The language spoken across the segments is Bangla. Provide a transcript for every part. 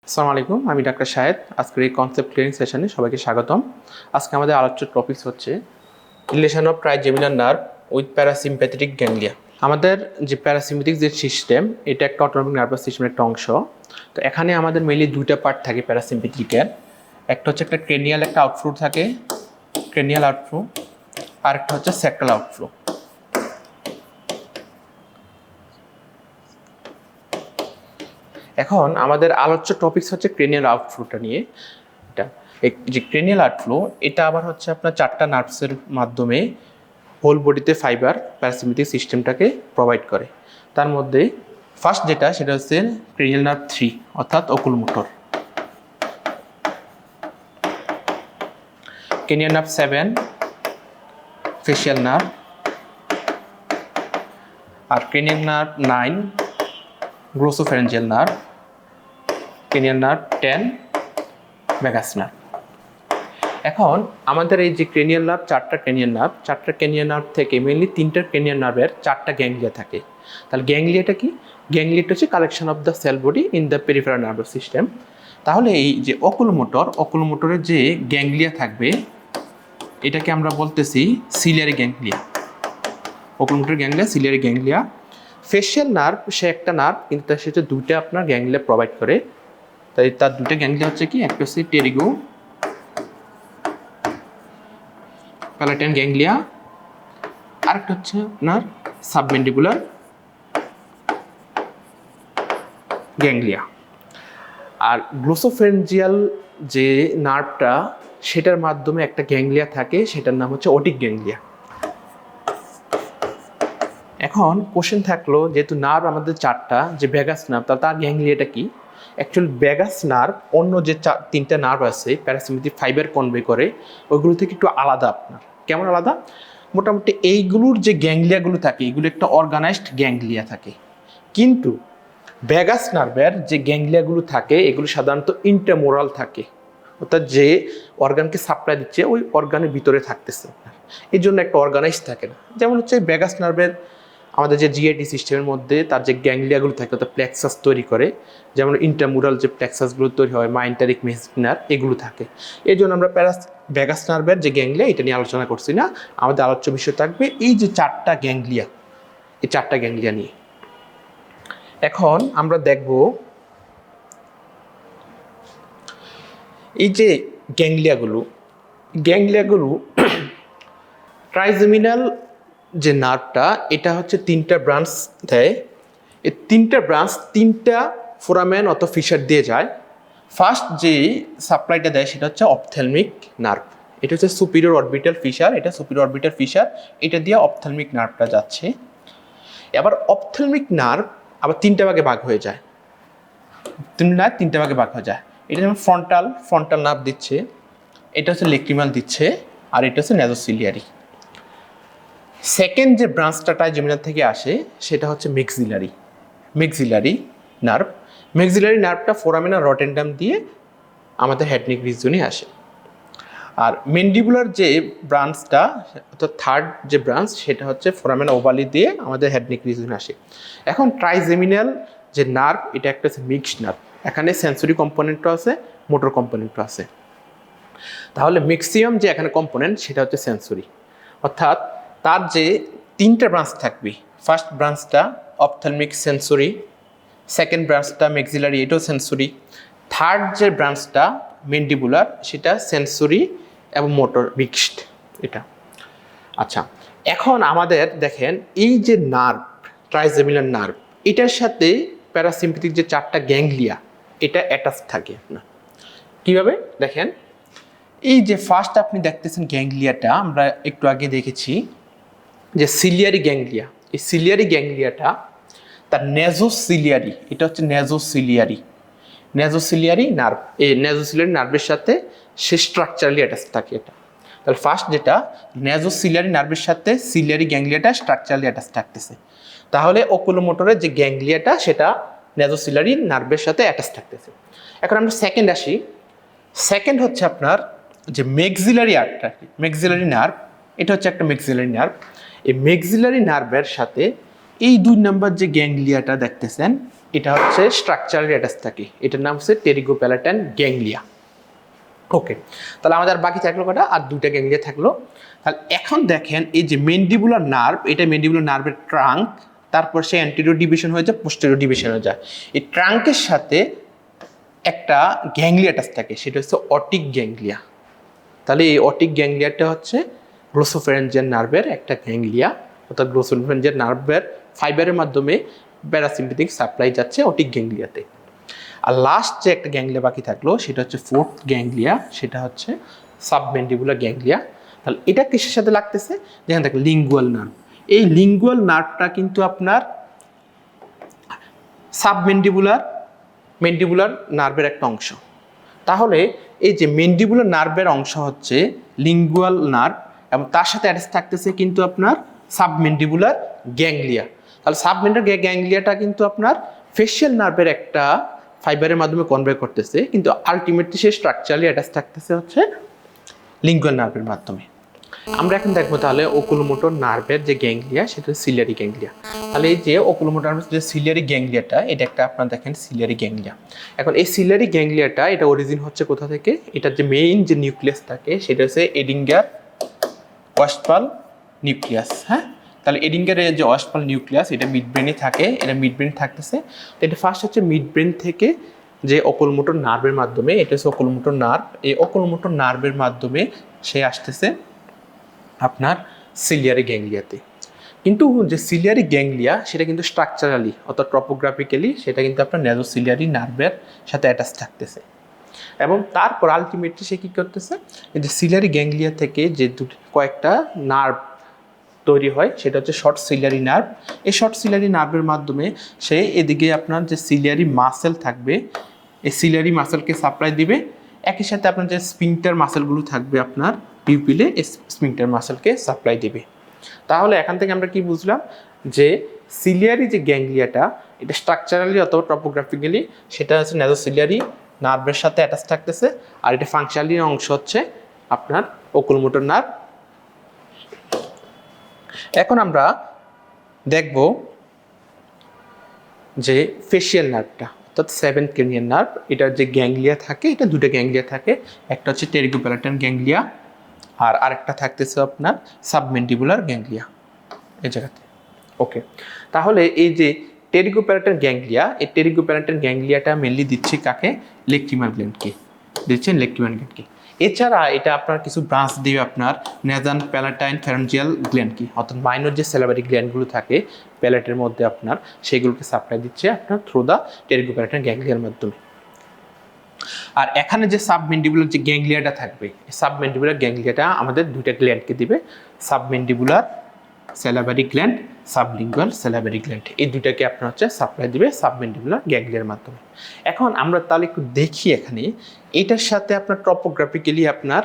আসসালামু আলাইকুম, আমি ডাক্তার শাহেদ। আজকের এই কনসেপ্ট ক্লিয়ারিং সেশনে সবাইকে স্বাগতম। আজকে আমাদের আলোচ্য টপিকস হচ্ছে relation of trigeminal nerve with parasympathetic ganglia. আমাদের যে প্যারাসিম্প্যাথিক যে সিস্টেম, এটা একটা অটোনমিক নার্ভাস সিস্টেমের একটা অংশ। তো এখানে আমাদের মেইনলি দুইটা পার্ট থাকে প্যারাসিম্প্যাথিকের। একটা হচ্ছে একটা ক্রেনিয়াল একটা আউটফ্লো থাকে, ক্রেনিয়াল আউটফ্লো, আর একটা হচ্ছে স্যাক্রাল আউটফ্লো। এখন আমাদের আলোচ্য টপিকস হচ্ছে ক্রেনিয়াল আউটফ্লোটা নিয়ে। এটা যে ক্রেনিয়াল আউটফ্লো, এটা আবার হচ্ছে আপনার চারটা নার্ভসের মাধ্যমে হোল বডিতে ফাইবার প্যারাসিম্প্যাথিক সিস্টেমটাকে প্রোভাইড করে। তার মধ্যে ফার্স্ট যেটা, সেটা হচ্ছে ক্রেনিয়াল নার্ভ 3 অর্থাৎ oculomotor, cranial nerve 7 facial nerve, আর cranial nerve 9 glossopharyngeal nerve, cranial nerve 10 vagus nerve. এখন আমাদের এই যে ক্রেনিয়াল নার্ভ, চারটা ক্রেনিয়াল নার্ভ থেকে মেনলি তিনটা ক্রেনিয়াল নার্ভের চারটা গ্যাংলিয়া থাকে। তাহলে গ্যাংলিয়াটা কি? গ্যাংলিয়াটা হচ্ছে collection of the cell body in the peripheral nervous system. তাহলে এই যে অকুলোমোটরের যে গ্যাংলিয়া থাকবে, এটাকে আমরা বলতেছি ciliary ganglia. Oculomotor ganglia, ciliary ganglia. Facial nerve সে একটা নার্ভ, কিন্তু তার সাথে দুইটা আপনার গ্যাংলিয়া প্রোভাইড করে। তাই তার দুইটা গ্যাংলিয়া হচ্ছে কি, একটা হচ্ছে টেরিগো প্যালাটাইন গ্যাংলিয়া, আরেকটা হচ্ছে আপনার সাবমেন্ডিবুলার গ্যাংলিয়া। আর গ্লোসোফেরেঞ্জিয়াল যে নার্ভটা, সেটার মাধ্যমে একটা গ্যাংলিয়া থাকে, সেটার নাম হচ্ছে ওটিক গ্যাংলিয়া। এখন কোশ্চেন থাকলো, যেহেতু নার্ভ আমাদের চারটা, যে ভ্যাগাস নার্ভ, তার গ্যাংলিয়াটা কি? অ্যাকচুয়ালি ভ্যাগাস নার্ভ অন্য যে তিনটা নার্ভ আছে প্যারাসিম্প্যাথিক ফাইবার কনভে করে, ওইগুলো থেকে একটু আলাদা। আপনার কেমন আলাদা? মোটামুটি এইগুলোর যে গ্যাংলিয়াগুলো থাকে, এগুলো একটা অর্গানাইজড গ্যাংলিয়া থাকে। কিন্তু ভ্যাগাস নার্ভের যে গ্যাংলিয়াগুলো থাকে, এগুলো সাধারণত ইন্টারমোরাল থাকে, অর্থাৎ যে অর্গানকে সাপ্লাই দিচ্ছে ওই অর্গানের ভিতরে থাকতেছে, এই জন্য একটা অর্গানাইজ থাকে না। যেমন হচ্ছে ভ্যাগাস নার্ভের আমাদের যে জিআইটি সিস্টেমের মধ্যে তার যে গ্যাংলিয়াগুলো থাকে, অর্থাৎ প্লেক্সাস তৈরি করে, যেমন ইন্টারমুরাল যে প্লেক্সাসগুলো তৈরি হয়, মাইন্টারিক মেসিনার, এগুলো থাকে। এই জন্য আমরা ভ্যাগাস নার্ভের যে গ্যাংলিয়া, এটা নিয়ে আলোচনা করছি না। আমাদের আলোচ্য বিষয় থাকবে এই যে চারটা গ্যাংলিয়া, এই চারটা গ্যাংলিয়া নিয়ে। এখন আমরা দেখব এই যে গ্যাংলিয়াগুলো ট্রাইজেমিনাল যে নার্ভটা, এটা হচ্ছে তিনটা ব্রাঞ্চ দেয়। এই তিনটা ব্রাঞ্চ তিনটা ফোরামেন অথবা ফিশার দিয়ে যায়। ফার্স্ট যে সাপ্লাইটা দেয় সেটা হচ্ছে অপথ্যালমিক নার্ভ, এটা হচ্ছে সুপিরিয়র অরবিটাল ফিশার, এটা দিয়ে অপথ্যালমিক নার্ভটা যাচ্ছে। এবার অপথ্যালমিক নার্ভ আবার তিনটা ভাগে ভাগ হয়ে যায়, এটা যেমন ফ্রন্টাল নার্ভ দিচ্ছে, এটা হচ্ছে লেক্রিমাল দিচ্ছে, আর এটা হচ্ছে নেজোসিলিয়ারি। সেকেন্ড যে ব্রাঞ্চটা ট্রাইজেমিনাল থেকে আসে, সেটা হচ্ছে মেক্সিলারি নার্ভটা ফোরামিনা রটেন্ডাম দিয়ে আমাদের হেড নেক রিজিয়নে আসে। আর মেন্ডিবুলার যে ব্রাঞ্চটা, অর্থাৎ থার্ড যে ব্রাঞ্চ, সেটা হচ্ছে ফোরামিনা ওভালি দিয়ে আমাদের হেড নেক রিজিয়নে আসে। এখন ট্রাইজেমিনাল যে নার্ভ, এটা একটা হচ্ছে মিক্সড নার্ভ, এখানে সেন্সরি কম্পোনেন্টও আছে, মোটর কম্পোনেন্টও আছে। তাহলে ম্যাক্সিমাম যে এখানে কম্পোনেন্ট, সেটা হচ্ছে সেন্সরি, অর্থাৎ তার যে তিনটা ব্রাঞ্চ থাকবে। ফার্স্ট ব্রাঞ্চটা অপথ্যালমিক সেন্সরি, সেকেন্ড ব্রাঞ্চটা মেক্সিলারি, এটাও সেন্সরি, থার্ড যে ব্রাঞ্চটা মেন্ডিবুলার, সেটা সেন্সরি এবং মোটর মিক্সড এটা। আচ্ছা, এখন আমাদের দেখেন এই যে নার্ভ, ট্রাইজেমিনাল নার্ভ, এটার সাথে প্যারাসিম্প্যাথিক যে চারটা গ্যাংলিয়া, এটা অ্যাটাচ থাকে আপনার। কীভাবে দেখেন, এই যে ফার্স্ট আপনি দেখতেছেন গ্যাংলিয়াটা, আমরা একটু আগে দেখেছি যে সিলিয়ারি গ্যাংলিয়া, এই সিলিয়ারি গ্যাংলিয়াটা তার নেজোসিলিয়ারি, এটা হচ্ছে নেজোসিলিয়ারি নার্ভ, এই নেজোসিলিয়ারি নার্ভের সাথে সে স্ট্রাকচারালি অ্যাটাচ থাকে এটা। তাহলে ফার্স্ট যেটা, নেজোসিলিয়ারি নার্ভের সাথে সিলিয়ারি গ্যাংলিয়াটা স্ট্রাকচারালি অ্যাটাচ থাকতেছে। তাহলে ওকুলোমোটরের যে গ্যাংলিয়াটা, সেটা নেজোসিলিয়ারি নার্ভের সাথে অ্যাটাচ থাকতেছে। এখন আমরা সেকেন্ড আসি। সেকেন্ড হচ্ছে আপনার যে মেক্সিলারি নার্ভ, এটা হচ্ছে একটা মেক্সিলারি নার্ভ। এই মেক্সিলারি নার্ভের সাথে এই 2 নম্বর যে গ্যাংলিয়াটা দেখতেছেন, এটা হচ্ছে স্ট্রাকচারালি অ্যাটাচ থাকে, এটার নাম হচ্ছে টেরিগোপ্যালাটাইন গ্যাংলিয়া। ওকে, তাহলে আমাদের আর বাকি থাকলো কটা, আর দুইটা গ্যাংলিয়া থাকলো। তাহলে এখন দেখেন এই যে মেন্ডিবুলার নার্ভ, এটা মেন্ডিবুলার নার্ভের ট্রাঙ্ক, তারপর সে অ্যান্টেরিয়র ডিভিশন হয়ে যায়, পোস্টেরিয়র ডিভিশন হয়ে যায়। এই ট্রাঙ্কের সাথে একটা গ্যাংলিয়া অ্যাটাচ থাকে, সেটা হচ্ছে অটিক গ্যাংলিয়া। তাহলে এই অটিক গ্যাংলিয়াটা হচ্ছে গ্লোসোফেরেঞ্জিয়াল নার্ভের একটা গ্যাংলিয়া, অর্থাৎ গ্লোসোফেরেঞ্জিয়াল নার্ভের ফাইবারের মাধ্যমে প্যারাসিম্পেথিক সাপ্লাই যাচ্ছে অটিক গ্যাংলিয়াতে। আর লাস্ট যে একটা গ্যাংলিয়া বাকি থাকলো সেটা হচ্ছে ফোর্থ গ্যাংলিয়া, সেটা হচ্ছে সাবমেন্ডিবুলার গ্যাংলিয়া। তাহলে এটা কিসের সাথে লাগতেছে, যেখানে দেখো লিঙ্গুয়াল নার্ভ, এই লিঙ্গুয়াল নার্ভটা কিন্তু আপনার মেন্ডিবুলার নার্ভের একটা অংশ। তাহলে এই যে মেন্ডিবুলার নার্ভের অংশ হচ্ছে লিঙ্গুয়াল নার্ভ, এবং তার সাথে অ্যাটাচ থাকতেছে কিন্তু আপনার সাবমেন্ডিবুলার গ্যাংলিয়া। তাহলে সাবমেন্ডিবুলার গ্যাংলিয়াটা কিন্তু আপনার ফেশিয়াল নার্ভের একটা ফাইবারের মাধ্যমে কনভে করতেছে, কিন্তু আলটিমেটলি সে স্ট্রাকচারালি অ্যাটাচ থাকতেছে হচ্ছে লিঙ্গুয়াল নার্ভের মাধ্যমে। আমরা এখন দেখবো তাহলে ওকুলোমোটর নার্ভের যে গ্যাংলিয়া, সেটা সিলিয়ারি গ্যাংলিয়া। তাহলে এই যে ওকুলোমোটর যে সিলিয়ারি গ্যাংলিয়াটা, এটা একটা আপনারা দেখেন সিলিয়ারি গ্যাংলিয়া। এখন এই সিলিয়ারি গ্যাংলিয়াটা এটা অরিজিন হচ্ছে কোথা থেকে, এটার যে মেইন যে নিউক্লিয়াস থাকে সেটা হচ্ছে এডিঙ্গার ওয়েস্টফাল নিউক্লিয়াস। হ্যাঁ, তাহলে এডিঙ্গারের যে ওয়েস্টফাল নিউক্লিয়াস এটা মিড ব্রেনে থাকে, এটা মিড ব্রেন থাকতেছে। তো এটা ফার্স্ট হচ্ছে মিড ব্রেন থেকে যে ওকুলোমোটর নার্ভের মাধ্যমে, এটা হচ্ছে ওকুলোমোটর নার্ভ, এই ওকুলোমোটর নার্ভের মাধ্যমে সে আসতেছে আপনার সিলিয়ারি গ্যাংলিয়াতে। কিন্তু যে সিলিয়ারি গ্যাংলিয়া সেটা কিন্তু স্ট্রাকচারালি অর্থাৎ ট্রপোগ্রাফিক্যালি সেটা কিন্তু আপনার নেজোসিলিয়ারি নার্ভের সাথে অ্যাটাচ থাকতেছে। এবং তারপর আলটিমেটলি সে কী করতেছে, এই যে সিলিয়ারি গ্যাংলিয়া থেকে যে কয়েকটা নার্ভ তৈরি হয় সেটা হচ্ছে শর্ট সিলিয়ারি নার্ভ। এই শর্ট সিলিয়ারি নার্ভের মাধ্যমে সে এদিকে আপনার যে সিলিয়ারি মাসেল থাকবে, এই সিলিয়ারি মাসেলকে সাপ্লাই দিবে। একই সাথে আপনার যে স্পিংটার মাসেলগুলো থাকবে আপনার পিউপিলে, এই স্পিংটার মাসেলকে সাপ্লাই দিবে। তাহলে এখান থেকে আমরা কি বুঝলাম, যে সিলিয়ারি যে গ্যাংলিয়াটা এটা স্ট্রাকচারালি অথবা টপোগ্রাফিক্যালি সেটা হচ্ছে নেজোসিলিয়ারি নার্ভের সাথে অ্যাটাচ থাকতেছে, আর এটা ফাংশনালি অংশ হচ্ছে আপনার ওকুলোমোটর নার্ভ। এখন আমরা দেখব যে ফেশিয়াল নার্ভটা অর্থাৎ সেভেন্থ ক্রেনিয়াল নার্ভ, এটার যে গ্যাংলিয়া থাকে, এটা দুটো গ্যাংলিয়া থাকে, একটা হচ্ছে টেরিগোপ্যালাটাইন গ্যাংলিয়া আর আরেকটা থাকতেছে আপনার সাবমেন্ডিবুলার গ্যাংলিয়া এই জায়গাতে। ওকে, তাহলে এই যে টেরিগোপ্যালাটাইন গ্যাংলিয়া, এই টেরিগোপ্যালাটাইন গ্যাংলিয়াটা মেনলি দিচ্ছে কাকে, লেক্রিমাল গ্ল্যান্ডকে দিচ্ছেন, লেক্রিমাল গ্ল্যান্ডকে। এছাড়া এটা আপনার কিছু ব্রাঞ্চ দিয়ে আপনার নেজান প্যালাটাইন ফ্যারেঞ্জিয়াল গ্ল্যান্ডকে অর্থাৎ মাইনর যে সেলাভারি গ্ল্যান্ডগুলো থাকে প্যালেটের মধ্যে আপনার সেগুলোকে সাপ্লাই দিচ্ছে আপনার থ্রু দ্য টেরিগোপ্যালাটাইন গ্যাংলিয়ার মাধ্যমে। আর এখানে যে সাবমেন্ডিবুলার যে গ্যাংলিয়াটা থাকবে, এই সাবমেন্ডিবুলার গ্যাংলিয়াটা আমাদের দুইটা গ্ল্যান্ডকে দিবে, সাবমেন্ডিবুলার সেলাভারি গ্ল্যান্ড, সাবলিঙ্গুয়াল সেলাভারি গ্ল্যান্ড, এই দুইটাকে আপনার হচ্ছে সাপ্লাই দিবে সাবমেন্ডিবুলার গ্যাংলিয়ার মাধ্যমে। এখন আমরা তাহলে একটু দেখি এখানে এটার সাথে আপনার টপোগ্রাফিক্যালি আপনার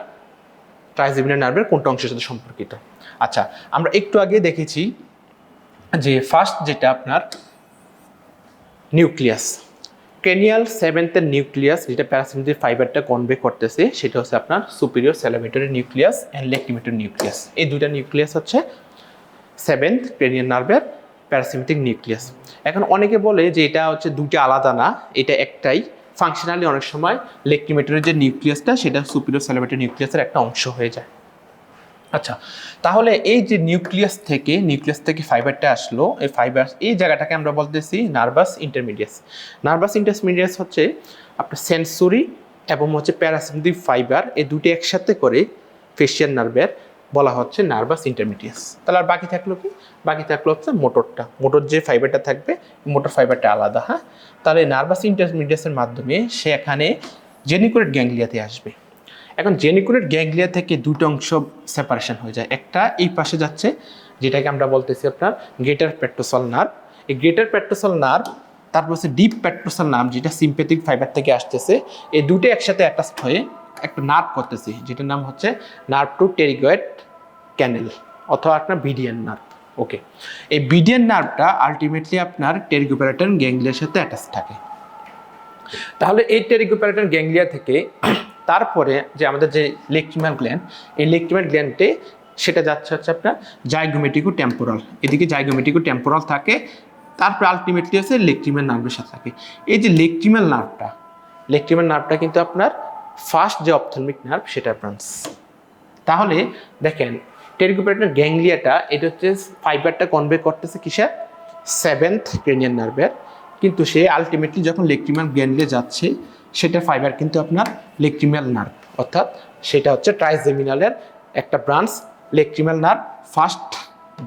ট্রাইজেমিনাল নার্ভের কোনটা অংশের সাথে সম্পর্কিত। আচ্ছা, আমরা একটু আগে দেখেছি যে ফার্স্ট যেটা আপনার নিউক্লিয়াস, ক্রেনিয়াল সেভেন্থের নিউক্লিয়াস যেটা প্যারাসিম্পথেটিক ফাইবারটা কনভে করতেছে সেটা হচ্ছে আপনার সুপিরিয়র সেলামেটরি নিউক্লিয়াস অ্যান্ড লেক্রিমেটরি নিউক্লিয়াস। এই দুইটা নিউক্লিয়াস হচ্ছে সেভেন্থ ক্রেনিয়াল নার্ভের প্যারাসিম্পথেটিক নিউক্লিয়াস। এখন অনেকে বলে যে এটা হচ্ছে দুইটা আলাদা না, এটা একটাই। ফাংশনালি অনেক সময় লেক্রিমেটরির যে নিউক্লিয়াসটা সেটা সুপিরিয়র সেলামেটরি নিউক্লিয়াসের একটা অংশ হয়ে যায়। আচ্ছা, তাহলে এই যে নিউক্লিয়াস থেকে ফাইবারটা আসলো, এই ফাইবার এই জায়গাটাকে আমরা বলতেছি নার্ভাস ইন্টারমিডিয়াস। নার্ভাস ইন্টারমিডিয়াস হচ্ছে আপনার সেন্সরি এবং হচ্ছে প্যারাসিম্পথেটিক ফাইবার, এই দুটি একসাথে করে ফেশিয়াল নার্ভের বলা হচ্ছে নার্ভাস ইন্টারমিডিয়াস। তাহলে আর বাকি থাকলো কি, বাকি থাকলো হচ্ছে মোটর যে ফাইবারটা থাকবে মোটর ফাইবারটা আলাদা। হ্যাঁ, তাহলে নার্ভাস ইন্টারমিডিয়াসের মাধ্যমে সে এখানে জেনিকুলেট গ্যাংলিয়াতে আসবে। এখন জেনিকুলেট গ্যাংলিয়া থেকে দুটো অংশ সেপারেশন হয়ে যায়, একটা এই পাশে যাচ্ছে যেটাকে আমরা বলতেছি আপনার গ্রেটার পেট্রোসাল নার্ভ। এই গ্রেটার পেট্রোসাল নার্ভ, তারপর হচ্ছে ডিপ পেট্রোসাল নার্ভ যেটা সিম্প্যাথিক ফাইবার থেকে আসতেছে, এই দুটো একসাথে অ্যাটাচ হয়ে একটা নার্ভ করতেছে যেটার নাম হচ্ছে নার্ভ টু টেরিগয়েড ক্যানেল অথবা আপনার বিডিয়ান নার্ভ। ওকে, এই বিডিয়ান নার্ভটা আলটিমেটলি আপনার টেরিগোপ্যালাটাইন গ্যাংলিয়ার সাথে অ্যাটাচ থাকে। তাহলে এই টেরিগোপ্যালাটাইন গ্যাংলিয়া থেকে তারপরে যে আমাদের যে লেক্রিমাল গ্ল্যান্ড, এই লেক্রিমাল গ্ল্যান্ডে সেটা যাচ্ছে হচ্ছে আপনার জাইগোমেটিকো টেম্পোরাল, এদিকে জাইগোমেটিকো টেম্পোরাল থাকে, তারপর আলটিমেটলি হচ্ছে লেকটিমাল নার্ভের সাথে থাকে। এই যে লেকটিমাল নার্ভটা কিন্তু আপনার ফার্স্ট যে অপথলমিক নার্ভ সেটা ব্রাঞ্চ। তাহলে দেখেন টেরিকোপ্যারাইটাল গ্যাংলিয়াটা এটা হচ্ছে ফাইবারটা কনভে করতেছে কিসের, সেভেন্থ ক্রেনিয়াল নার্ভের, কিন্তু সে আলটিমেটলি যখন লেকটিমাল গ্যাংলিয়া যাচ্ছে সেটা ফাইবার কিন্তু আপনার লেকটিমাল নার্ভ, অর্থাৎ সেটা হচ্ছে ট্রাইজেমিনালের একটা branch. Lacrimal nerve first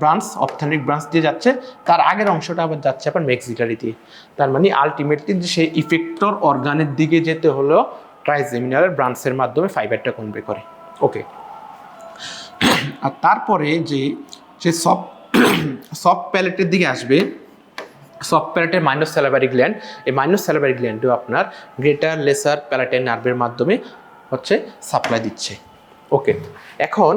branch ophthalmic branch দিয়ে যাচ্ছে, তার আগের অংশটা আবার যাচ্ছে আপনার ম্যাক্সিলারি দিয়ে। তার মানে আলটিমেটলি যে সেই ইফেক্টর অর্গানের দিকে যেতে হলো ট্রাইজেমিনালের ব্রাঞ্চের মাধ্যমে ফাইবারটা কনভে করে। ওকে, আর তারপরে যে সে সফট প্যালেটের দিকে আসবে, সফট প্যালেটের মাইনাস স্যালাভারি গ্ল্যান্ড, এই মাইনাস স্যালাভারি গ্ল্যান্ডও আপনার গ্রেটার লেসার প্যালেটের নার্ভের মাধ্যমে হচ্ছে সাপ্লাই দিচ্ছে। ওকে, এখন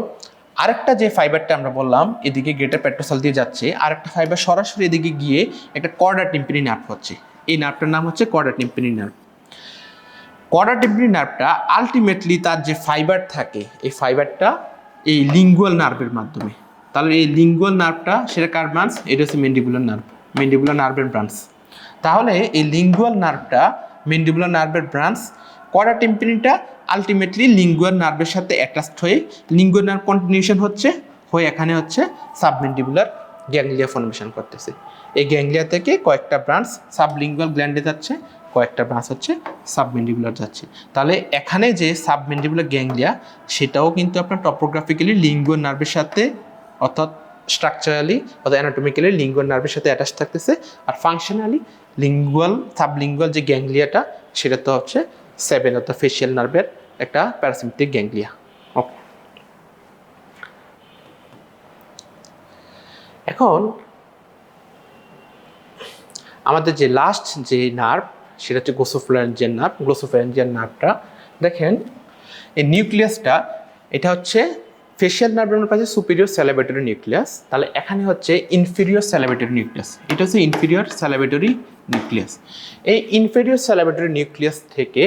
আরেকটা যে ফাইবারটা আমরা বললাম এদিকে গ্রেটার পেট্রোসাল দিয়ে যাচ্ছে, আরেকটা ফাইবার সরাসরি এদিকে গিয়ে একটা কর্ডা টিম্পানি নার্ভ হচ্ছে। এই নার্ভটার নাম হচ্ছে কর্ডা টিম্পানি নার্ভ। কর্ডা টিম্পানি নার্ভটা আলটিমেটলি তার যে ফাইবার থাকে এই ফাইবারটা এই লিঙ্গুয়াল নার্ভের মাধ্যমে, তাহলে এই লিঙ্গুয়াল নার্ভটা সেটা কার ব্রাঞ্চ, এটা হচ্ছে ম্যান্ডিবুলার নার্ভ, ম্যান্ডিবুলার নার্ভের ব্রাঞ্চ। তাহলে এই লিঙ্গুয়াল নার্ভটা ম্যান্ডিবুলার নার্ভের ব্রাঞ্চ, কর্ডা টিম্পানিটা আলটিমেটলি লিঙ্গুয়াল নার্ভের সাথে অ্যাটাচড হয়ে লিঙ্গুয়াল নার্ভ কন্টিনিউশন হচ্ছে, হয়ে এখানে হচ্ছে সাবম্যান্ডিবুলার গ্যাংলিয়া ফর্মেশন করতেছে। এই গ্যাংলিয়া থেকে কয়েকটা ব্রাঞ্চ সাবলিঙ্গুয়াল গ্ল্যান্ডে যাচ্ছে, কয়েকটা ব্রাঞ্চ হচ্ছে সাবম্যান্ডিবুলার যাচ্ছে। তাহলে এখানে যে সাবম্যান্ডিবুলার গ্যাংলিয়া সেটাও কিন্তু আপনার টপোগ্রাফিক্যালি লিঙ্গুয়াল নার্ভের সাথে, অর্থাৎ স্ট্রাকচারালি অর্থাৎ অ্যানাটমিক্যালি লিঙ্গুয়াল নার্ভের সাথে অ্যাটাচ থাকতেছে, আর ফাংশনালি লিঙ্গুয়াল সাবলিঙ্গুয়াল যে গ্যাংলিয়াটা সেটা তো হচ্ছে 7 অর্থাৎ ফেশিয়াল নার্ভের একটা প্যারাসিম্পথেটিক গ্যাংলিয়া। ওকে, এখন আমাদের যে লাস্ট যে নার্ভ সেটা হচ্ছে গ্লোসোফ্যারিঞ্জিয়াল নার্ভ। গ্লোসোফ্যারিঞ্জিয়াল নার্ভটা দেখেন এই নিউক্লিয়াসটা, এটা হচ্ছে ফেশিয়াল নার্ভের পাশে সুপিরিয়র স্যালাভেটরি নিউক্লিয়াস, তাহলে এখানে হচ্ছে ইনফেরিয়র স্যালাভেটরি নিউক্লিয়াস, এটা হচ্ছে ইনফেরিয়র স্যালাভেটরি নিউক্লিয়াস। এই ইনফেরিয়র স্যালাভেটরি নিউক্লিয়াস থেকে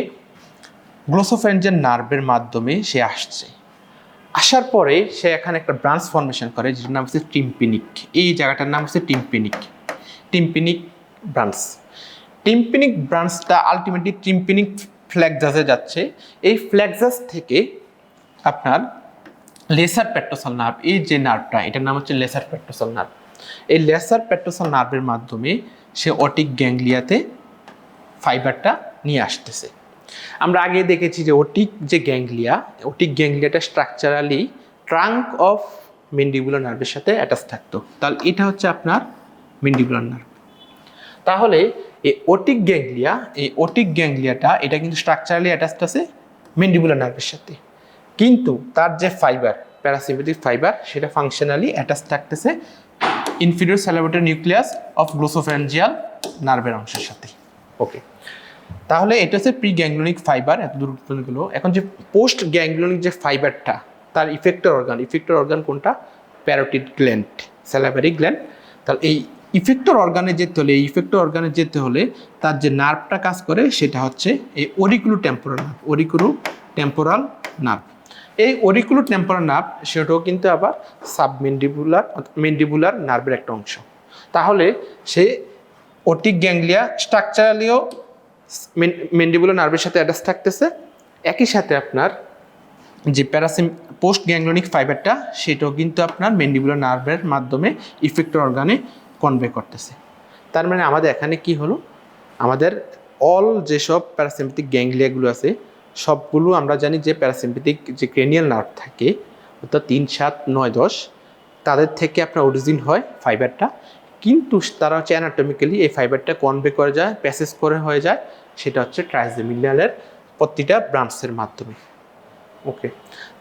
গ্লোসোফ্যারিঞ্জিয়াল নার্ভের মাধ্যমে সে আসছে, আসার পরে সে এখানে একটা ব্রাঞ্চ ফর্মেশন করে যেটার নাম হচ্ছে টিম্পিনিক। এই জায়গাটার নাম হচ্ছে টিম্পিনিক ব্রাঞ্চ। টিম্পিনিক ব্রাঞ্চটা আলটিমেটলি টিম্পিনিক ফ্ল্যাগজাসে যাচ্ছে। এই ফ্ল্যাগজাস থেকে আপনার লেসার পেট্রোসাল নার্ভ, এই যে নার্ভটা এটার নাম হচ্ছে লেসার পেট্রোসাল নার্ভ। এই লেসার পেট্রোসাল নার্ভের মাধ্যমে সে অটিক গ্যাংলিয়াতে ফাইবারটা নিয়ে আসতেছে। আমরা আগে দেখেছি যে অটিক গ্যাংলিয়াটা স্ট্রাকচারালি ট্রাঙ্ক অফ ম্যান্ডিবুলার নার্ভের সাথে অ্যাটাচ থাকতো, তাহলে এটা হচ্ছে আপনার ম্যান্ডিবুলার নার্ভ। তাহলে এই অটিক গ্যাংলিয়াটা এটা কিন্তু স্ট্রাকচারালি অ্যাটাচড আছে ম্যান্ডিবুলার নার্ভের সাথে, কিন্তু তার যে ফাইবার প্যারাসিম্পথেটিক ফাইবার সেটা ফাংশনালি অ্যাটাচ থাকতেছে ইনফিরিয়র স্যালাভেটরি নিউক্লিয়াস অফ গ্লোসোফ্যারিঞ্জিয়াল নার্ভের অংশের সাথে। ওকে, তাহলে এটা হচ্ছে প্রি গ্যাংলিয়নিক ফাইবার, এত দূরগুলো। এখন যে পোস্ট গ্যাংলিয়নিক যে ফাইবারটা তার ইফেক্টর অর্গান কোনটা, প্যারোটিড গ্ল্যান্ড, স্যালাভারি গ্ল্যান্ড। তাহলে এই ইফেক্টর অর্গানে যেতে হলে তার যে নার্ভটা কাজ করে সেটা হচ্ছে এই অরিকুলো টেম্পোরাল নার্ভ। এই অরিকুলো টেম্পোরাল নার্ভ সেটাও কিন্তু আবার ম্যান্ডিবুলার নার্ভের একটা অংশ। তাহলে সে অটিক গ্যাংলিয়া স্ট্রাকচারালিও ম্যান্ডিবুলার নার্ভের সাথে অ্যাটাচ থাকতেছে, একই সাথে আপনার যে পোস্ট গ্যাংলিয়নিক ফাইবারটা সেটাও কিন্তু আপনার ম্যান্ডিবুলার নার্ভের মাধ্যমে ইফেক্টর অর্গানে কনভে করতেছে। তার মানে আমাদের এখানে কি হলো, আমাদের অল যেসব প্যারাসিম্পথেটিক গ্যাংলিয়াগুলো আছে সবগুলো আমরা জানি যে প্যারাসিম্পথেটিক যে ক্রেনিয়াল নার্ভ থাকে অর্থাৎ 3, 7, 9, 10 তাদের থেকে আপনার অরিজিন হয় ফাইবারটা, কিন্তু তারা হচ্ছে অ্যানাটমিক্যালি এই ফাইবারটা কনভে করে যায়, প্যাসেজ করে হয়ে যায়, সেটা হচ্ছে ট্রাইজেমিনালের প্রতিটা ব্রাঞ্চের মাধ্যমে। ওকে,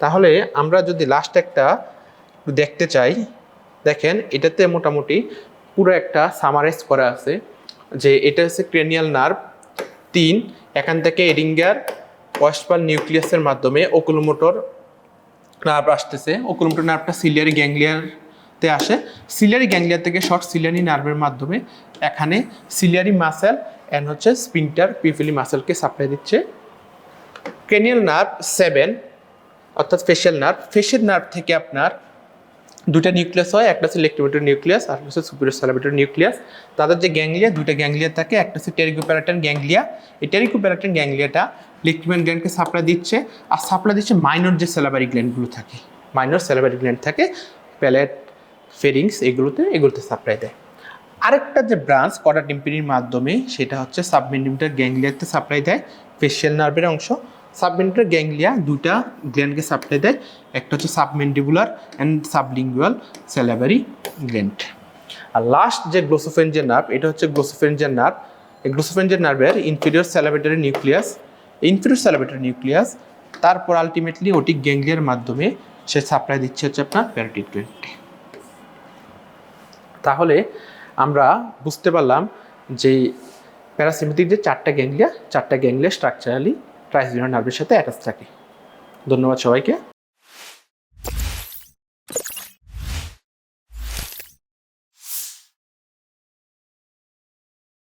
তাহলে আমরা যদি লাস্ট একটা দেখতে চাই, দেখেন এটাতে মোটামুটি পুরো একটা সামারাইজ করা আছে যে এটা হচ্ছে ক্রেনিয়াল নার্ভ 3, এখান থেকে এডিঙ্গার ওয়েস্টপাল নিউক্লিয়াসের মাধ্যমে ওকুলোমোটর নার্ভ আসতেছে। ওকুলোমোটর নার্ভটা সিলিয়ারি গ্যাংলিয়াতে আসে, সিলিয়ারি গ্যাংলিয়া থেকে শর্ট সিলিয়ারি নার্ভের মাধ্যমে এখানে সিলিয়ারি মাসেল অ্যান্ড হচ্ছে স্পিংটার পিউপিলি মাসেলকে সাপ্লাই দিচ্ছে। ক্রেনিয়াল নার্ভ 7 অর্থাৎ ফেশিয়াল নার্ভ থেকে আপনার দুটা নিউক্লিয়াস হয়, একটা হচ্ছে লেক্টোমেটর নিউক্লিয়াস আর হচ্ছে সুপিরিয়র স্যালাভেটর নিউক্লিয়াস। তাদের যে গ্যাংলিয়া, দুইটা গ্যাংলিয়া থাকে, একটা হচ্ছে টেরিকোপ্যারাটাইন গ্যাংলিয়া। এই টেরিকোপ্যারাটাইন গ্যাংলিয়াটা লিগমেন্ট গ্ল্যান্ডকে সাপ্লাই দিচ্ছে, আর সাপ্লাই দিচ্ছে মাইনর যে স্যালাভারি গ্ল্যান্ডগুলো থাকে, মাইনর স্যালাভারি গ্ল্যান্ড থাকে, প্যালেট, ফেরিংস, এগুলোতে সাপ্লাই দেয়। আরেকটা যে ব্রাঞ্চ কর্ডা টিম্পানির মাধ্যমে, সেটা হচ্ছে সাবমেন্ডিবুলার গ্যাংলিয়াতে সাপ্লাই দেয়, ফেশিয়াল নার্ভের অংশ। সাবমেন্ডিবুলার গ্যাংলিয়া দুইটা গ্ল্যান্ডকে সাপ্লাই দেয়, একটা হচ্ছে submandibular and sublingual salivary gland. আর লাস্ট যে গ্লোসোফেঞ্জিয়াল নার্ভ, এটা হচ্ছে গ্লোসোফেঞ্জিয়াল নার্ভ। এই গ্লোসোফেঞ্জিয়াল নার্ভের ইনফিরিয়র স্যালাভেটরি নিউক্লিয়াস, ইনফিরিয়র স্যালাভেটরি নিউক্লিয়াস, তারপর আলটিমেটলি ওটিক গ্যাংলিয়ার মাধ্যমে সে সাপ্লাই দিচ্ছে হচ্ছে আপনার প্যারাটিড গ্ল্যান্ডে। তাহলে আমরা বুঝতে পারলাম যে প্যারাসিম্পথেটিক যে চারটা গ্যাংলিয়া স্ট্রাকচারালি ট্রাইজেমিনাল নার্ভের সাথে অ্যাটাচ থাকে। ধন্যবাদ সবাইকে।